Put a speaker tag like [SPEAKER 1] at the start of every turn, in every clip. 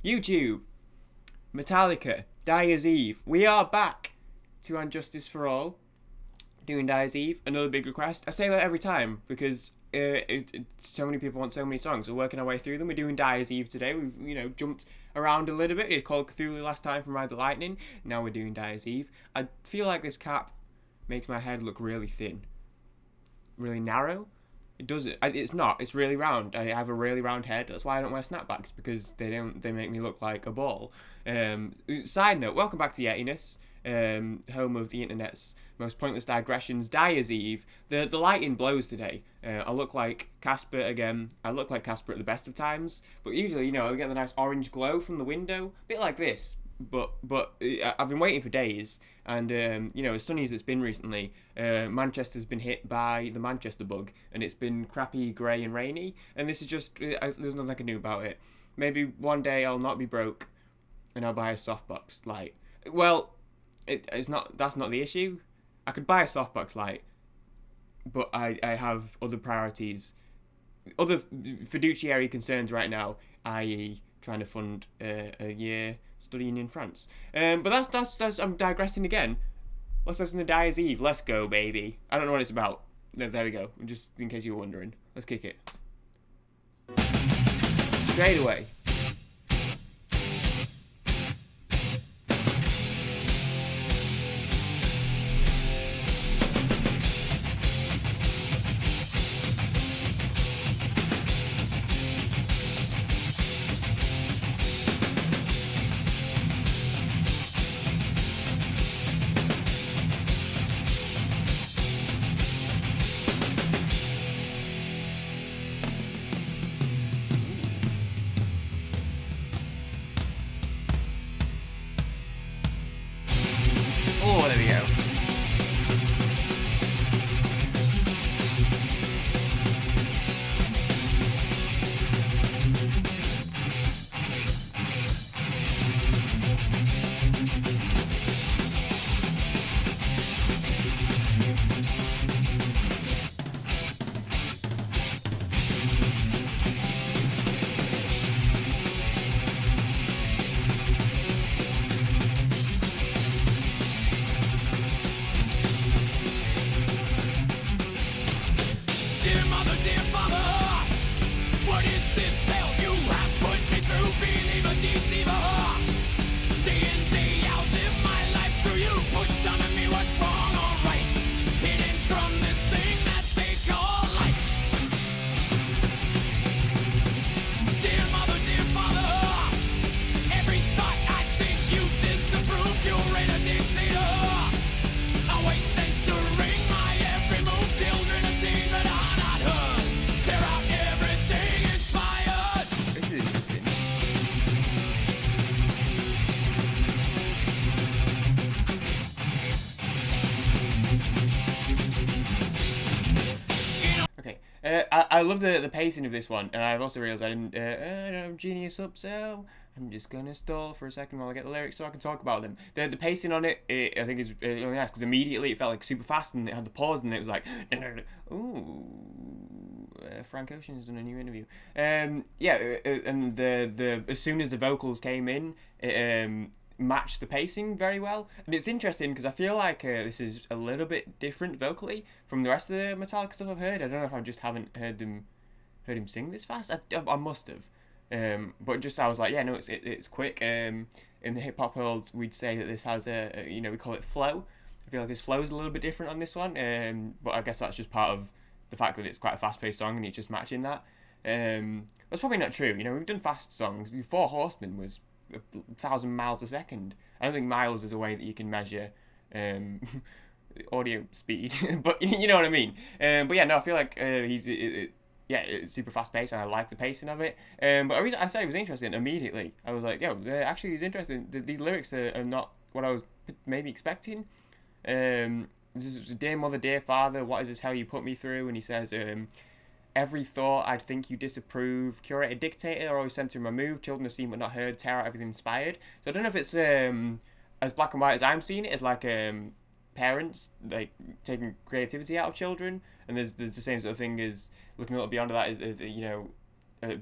[SPEAKER 1] YouTube, Metallica, Dyers Eve. We are back to And Justice for All, doing Dyers Eve. Another big request. I say that every time because so many people want so many songs. We're working our way through them. We're doing Dyers Eve today. We've jumped around a little bit. We called Cthulhu last time from Ride the Lightning. Now we're doing Dyers Eve. I feel like this cap makes my head look really thin, really narrow. It doesn't. It's not. It's really round. I have a really round head. That's why I don't wear snapbacks, because they make me look like a ball. Side note: welcome back to Yetiness, home of the internet's most pointless digressions. Dyers Eve. The lighting blows today. I look like Casper again. I look like Casper at the best of times, but usually, I get the nice orange glow from the window, a bit like this. But I've been waiting for days, and as sunny as it's been recently, Manchester's been hit by the Manchester bug, and it's been crappy, grey and rainy, and this is just, there's nothing I can do about it. Maybe one day I'll not be broke, and I'll buy a softbox light. Well, that's not the issue. I could buy a softbox light, but I have other priorities, other fiduciary concerns right now, i.e. trying to fund a year studying in France. But that's I'm digressing again. Let's listen to Dyers Eve. Let's go, baby. I don't know what it's about. There we go. Just in case you were wondering. Let's kick it. Straight away. Oh, there we go. I love the pacing of this one, and I've also realised I don't have Genius up, so I'm just gonna stall for a second while I get the lyrics so I can talk about them. The pacing on it, I think is really nice, because immediately it felt like super fast, and it had the pause, and it was like, ooh, Frank Ocean's done a new interview. And the as soon as the vocals came in, it match the pacing very well, and it's interesting because I feel like this is a little bit different vocally from the rest of the Metallica stuff I've heard. I don't know if I just haven't heard him sing this fast. I must have, but just I was like, yeah, no, it's quick. In the hip hop world, we'd say that this has we call it flow. I feel like his flow is a little bit different on this one, but I guess that's just part of the fact that it's quite a fast paced song and it's just matching that. That's probably not true. We've done fast songs. The Four Horsemen was 1,000 miles a second. I don't think miles is a way that you can measure audio speed, but you know what I mean. But yeah, no, I feel like it's super fast paced, and I like the pacing of it. But I said it was interesting immediately. I was like, actually, it's interesting. These lyrics are not what I was maybe expecting. This is, dear mother, dear father, what is this hell you put me through? And he says, every thought I'd think you disapprove, curate a dictator, always censoring my move, children are seen but not heard, tear out everything inspired. So I don't know if it's as black and white as I'm seeing it, as like parents like taking creativity out of children, and there's the same sort of thing as looking a little beyond that is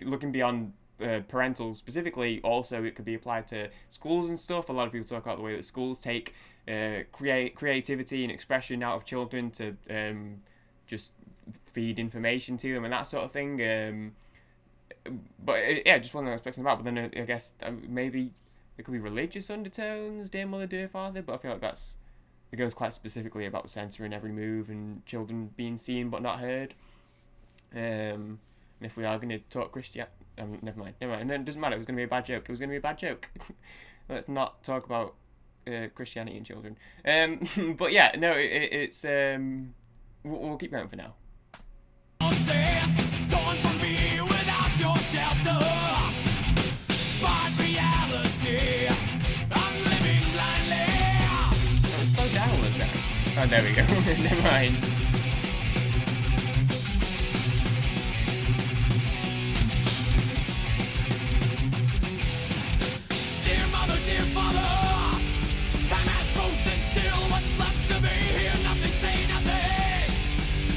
[SPEAKER 1] looking beyond parental specifically. Also, it could be applied to schools and stuff. A lot of people talk about the way that schools take creativity and expression out of children to just feed information to them and that sort of thing. But yeah, just one of those aspects about. But then I guess maybe there could be religious undertones, dear mother, dear father. But I feel like it goes quite specifically about censoring every move and children being seen but not heard. And if we are going to talk Christian, never mind. And then it doesn't matter. It was going to be a bad joke. Let's not talk about Christianity and children. But yeah, no, it's we'll keep going for now. Slow down a little bit. Oh, there we go. Never mind.
[SPEAKER 2] Dear mother, dear father, time has frozen still. What's left to be here? Nothing, say nothing.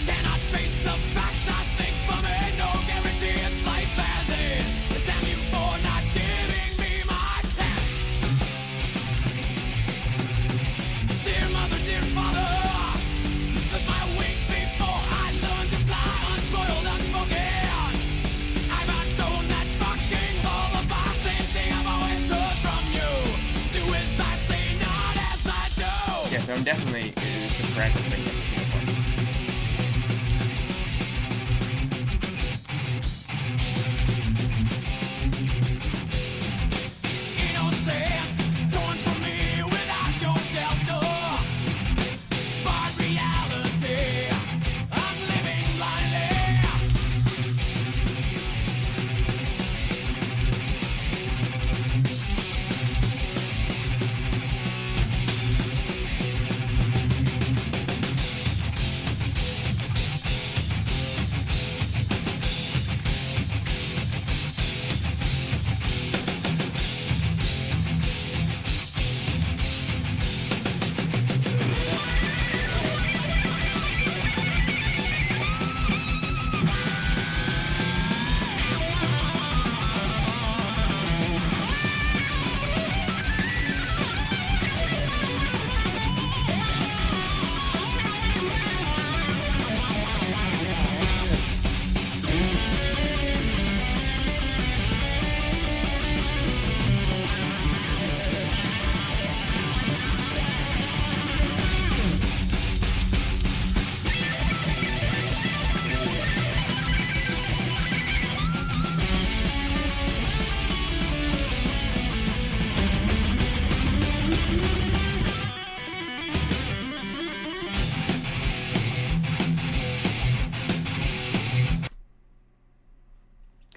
[SPEAKER 2] Cannot face the facts. I think for me, no guarantee. It's life as is. Damn you for not giving me my chance. Dear mother, dear father, took my wings before I learned to fly, unspoiled, unspoken. I've outgrown that fucking lullaby. Same thing I've always heard from you. Do as I say, not as I do.
[SPEAKER 1] Yeah, so I'm definitely the correct thing.
[SPEAKER 2] Innocence torn from me without your shelter. But reality, I'm living blindly.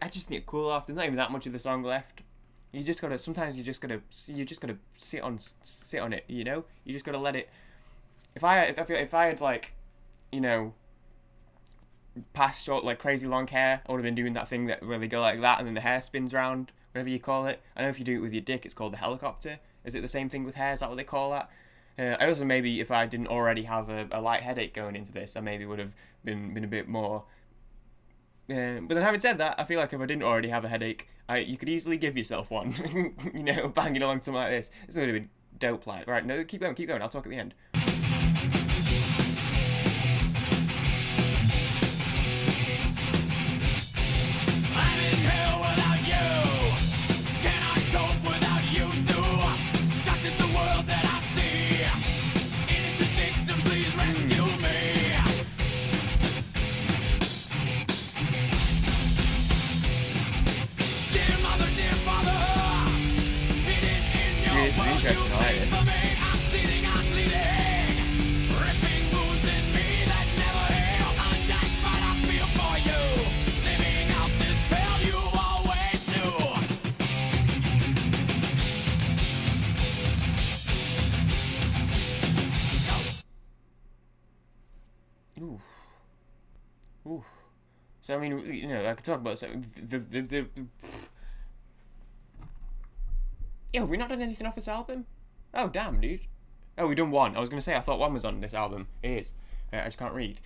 [SPEAKER 1] I just need to cool off. There's not even that much of the song left. You just gotta. Sometimes you just gotta sit on it. You know. You just gotta let it. If I had like, you know, past short like crazy long hair, I would have been doing that thing that where they go like that and then the hair spins round, whatever you call it. I know if you do it with your dick, it's called the helicopter. Is it the same thing with hair? Is that what they call that? I also maybe if I didn't already have a light headache going into this, I maybe would have been a bit more. But then having said that, I feel like if I didn't already have a headache, you could easily give yourself one. You know, banging along something like this. This would have been dope. Like, right? No, keep going. I'll talk at the end.
[SPEAKER 2] I'm in hell without you. Can I cope without you too? Shocked at the world that I see. Innocent victim, please rescue me. Dear mother, dear father, hidden in your
[SPEAKER 1] It's
[SPEAKER 2] world,
[SPEAKER 1] interesting,
[SPEAKER 2] you
[SPEAKER 1] I like
[SPEAKER 2] pray
[SPEAKER 1] it.
[SPEAKER 2] for me. I'm seething, I'm bleeding. Ripping wounds in me that never heal. Undying spite I feel for you. Living out this hell you always knew.
[SPEAKER 1] Ooh. Ooh. So I mean, you know, I could talk about the. Yo, have we not done anything off this album? Oh damn, dude. Oh, we done one. I was gonna say I thought one was on this album. It is. I just can't read.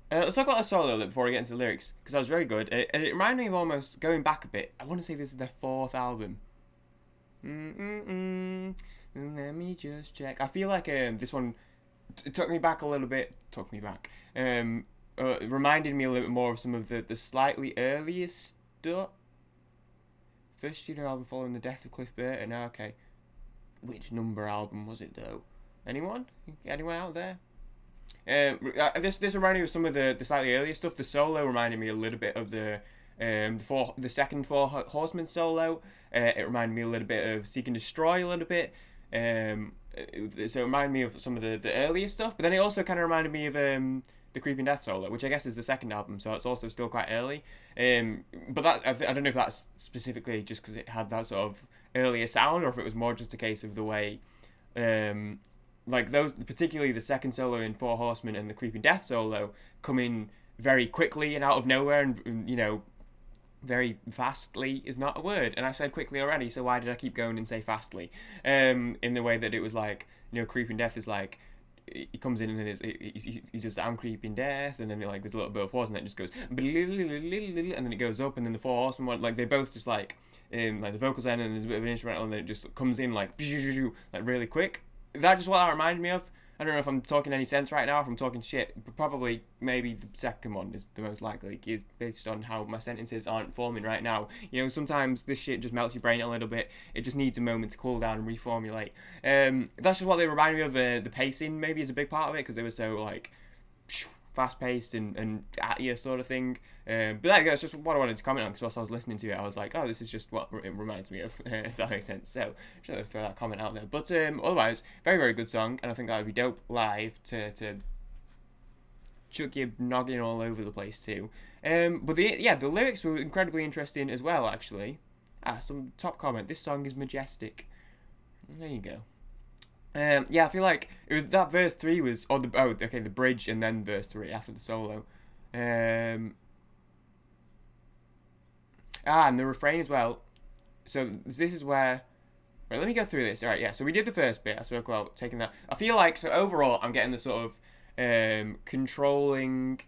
[SPEAKER 1] Let's talk about the solo a little bit before we get into the lyrics, because that was very good. And it reminded me of almost going back a bit. I want to say this is their fourth album. Let me just check. I feel like this one took me back a little bit. Took me back. Reminded me a little bit more of some of the slightly earlier stuff. First studio album following the death of Cliff Burton. Okay. Which number album was it though? Anyone? Anyone out there? This reminded me of some of the slightly earlier stuff. The solo reminded me a little bit of the second Four Horsemen solo. It reminded me a little bit of Seek and Destroy a little bit. So it reminded me of some of the earlier stuff. But then it also kind of reminded me of the Creeping Death solo, which I guess is the second album, so it's also still quite early. But that I don't know if that's specifically just because it had that sort of earlier sound, or if it was more just a case of the way, like those, particularly the second solo in Four Horsemen and the Creeping Death solo, come in very quickly and out of nowhere, and very fastly is not a word, and I said quickly already, so why did I keep going and say fastly? In the way that it was like, Creeping Death is like, he comes in and he does I'm Creeping Death, and then like there's a little bit of pause, and then it just goes, and then it goes up, and then the Four Horsemen one, like they both just like the vocals end, and there's a bit of an instrumental, and then it just comes in like really quick. That's just what that reminded me of. I don't know if I'm talking any sense right now, if I'm talking shit, but probably maybe the second one is the most likely, is based on how my sentences aren't forming right now. Sometimes this shit just melts your brain a little bit. It just needs a moment to cool down and reformulate. That's just what they reminded me of. The pacing maybe is a big part of it, because they were so like fast paced and at you sort of thing. But that's just what I wanted to comment on, because whilst I was listening to it, I was like, oh, this is just what it reminds me of, if that makes sense. So just throw that comment out there. But otherwise, very, very good song, and I think that would be dope live to chuck your noggin all over the place too. But the lyrics were incredibly interesting as well, actually. Some top comment. This song is majestic. There you go. I feel like it was that verse 3 was the bridge, and then verse 3 after the solo. And the refrain as well. So this is where. Right, let me go through this. All right, yeah. So we did the first bit. I spoke about taking that. I feel like, so overall, I'm getting the sort of controlling,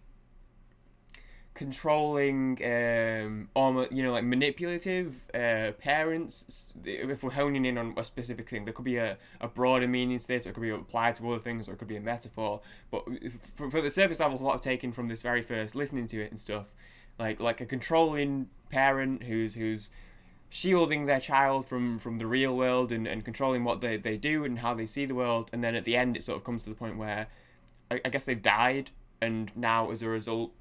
[SPEAKER 1] almost, like manipulative parents. If we're honing in on a specific thing, there could be a broader meaning to this, or it could be applied to other things, or it could be a metaphor. But for the surface level, what I've taken from this very first listening to it and stuff, like a controlling parent who's shielding their child from the real world, and controlling what they do and how they see the world, and then at the end it sort of comes to the point where I guess they've died, and now as a result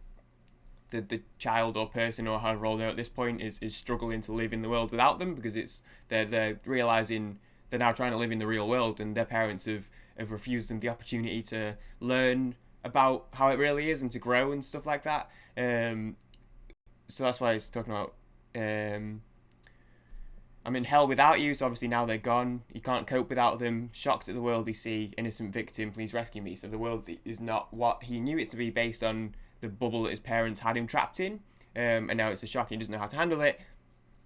[SPEAKER 1] the child or person, or however old they're at this point, is struggling to live in the world without them, because they're realizing they're now trying to live in the real world, and their parents have refused them the opportunity to learn about how it really is and to grow and stuff like that. So that's why it's talking about I'm in hell without you, so obviously now they're gone. He can't cope without them. Shocked at the world he see. Innocent victim, please rescue me. So the world is not what he knew it to be, based on the bubble that his parents had him trapped in. And now it's a shock, and he doesn't know how to handle it.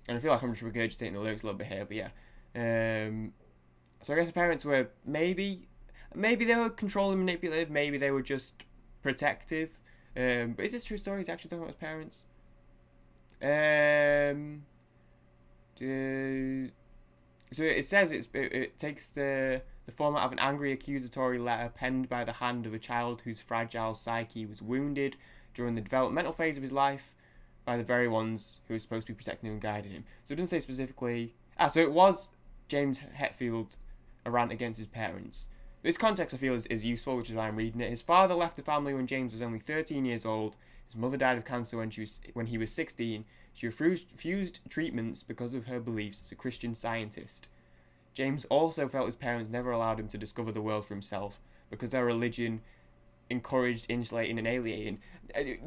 [SPEAKER 1] And I feel like I'm just regurgitating the lyrics a little bit here, but yeah. So I guess the parents were maybe they were controlling, manipulative. Maybe they were just protective. But is this true story? He's actually talking about his parents. So it says it takes the format of an angry accusatory letter penned by the hand of a child whose fragile psyche was wounded during the developmental phase of his life by the very ones who were supposed to be protecting him and guiding him. So it doesn't say specifically. So it was James Hetfield, a rant against his parents. This context I feel is useful, which is why I'm reading it. His father left the family when James was only 13 years old. His mother died of cancer when he was 16. She refused treatments because of her beliefs as a Christian Scientist. James also felt his parents never allowed him to discover the world for himself, because their religion encouraged insulating and alienating.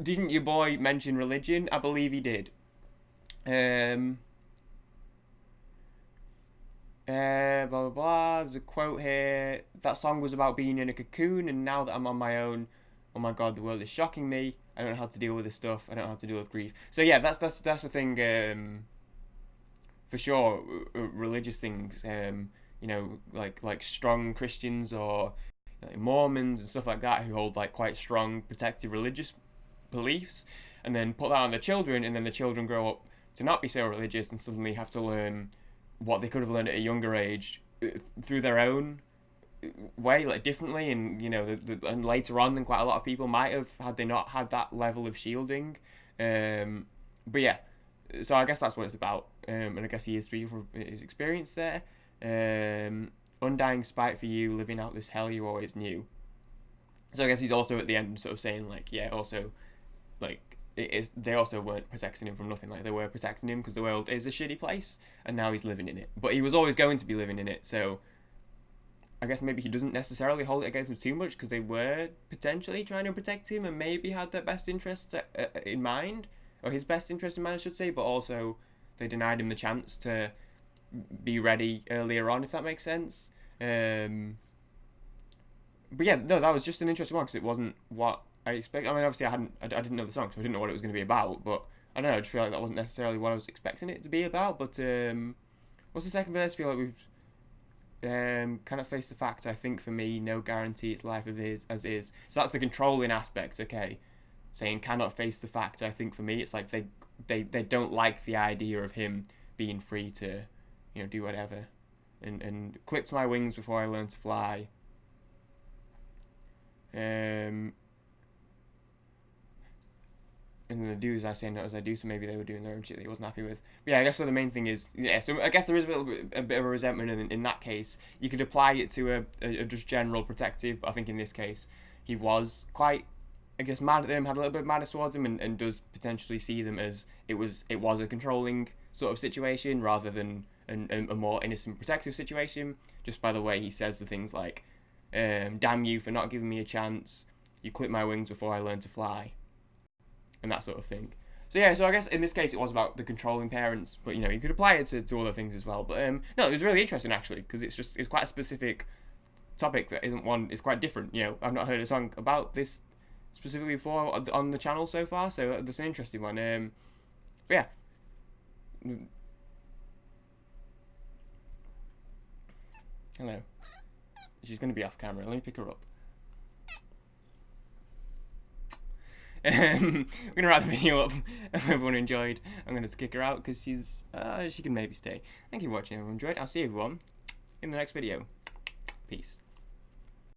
[SPEAKER 1] Didn't your boy mention religion? I believe he did. Blah blah blah. There's a quote here. That song was about being in a cocoon, and now that I'm on my own, oh my god, the world is shocking me. I don't know how to deal with this stuff. I don't know how to deal with grief. So yeah, that's the thing. For sure, religious things. Like strong Christians, or Mormons and stuff like that, who hold like quite strong protective religious beliefs, and then put that on the children, and then the children grow up to not be so religious and suddenly have to learn what they could have learned at a younger age through their own way, like differently, and and later on than quite a lot of people might have, had they not had that level of shielding. But yeah, so I guess that's what it's about, and I guess he is speaking from his experience there. Undying spite for you, living out this hell you always knew. So I guess he's also at the end sort of saying like, yeah, also like they also weren't protecting him from nothing, like they were protecting him because the world is a shitty place and now he's living in it, but he was always going to be living in it. So I guess maybe he doesn't necessarily hold it against them too much because they were potentially trying to protect him and maybe had their best interest in mind, or his best interest in mind, I should say, but also they denied him the chance to be ready earlier on, if that makes sense. But yeah, no, that was just an interesting one because it wasn't what I expected. I mean, obviously I didn't know the song, so I didn't know what it was going to be about, but I don't know, I just feel like that wasn't necessarily what I was expecting it to be about. But what's the second verse? I feel like we've cannot face the fact, I think for me, no guarantee it's life of his as is. So that's the controlling aspect, okay? Saying cannot face the fact, I think for me, it's like they don't like the idea of him being free to, do whatever. And clipped my wings before I learned to fly. And then the do as I say, not as I do, so maybe they were doing their own shit that he wasn't happy with. But yeah, I guess so the main thing is, yeah, so I guess there is a bit of a resentment in that case. You could apply it to a just general protective, but I think in this case, he was quite, I guess, mad at them, had a little bit of madness towards them, and does potentially see them as it was a controlling sort of situation rather than a more innocent protective situation, just by the way he says the things like, damn you for not giving me a chance, you clipped my wings before I learned to fly, and that sort of thing. So yeah, so I guess in this case it was about the controlling parents, but you could apply it to other things as well. But no, it was really interesting actually, because it's quite a specific topic that isn't one, it's quite different. I've not heard a song about this specifically before on the channel so far, so that's an interesting one. But yeah. Hello. She's going to be off camera. Let me pick her up. We're going to wrap the video up. If everyone enjoyed, I'm going to kick her out because she can maybe stay. Thank you for watching. Everyone enjoyed. I'll see everyone in the next video. Peace.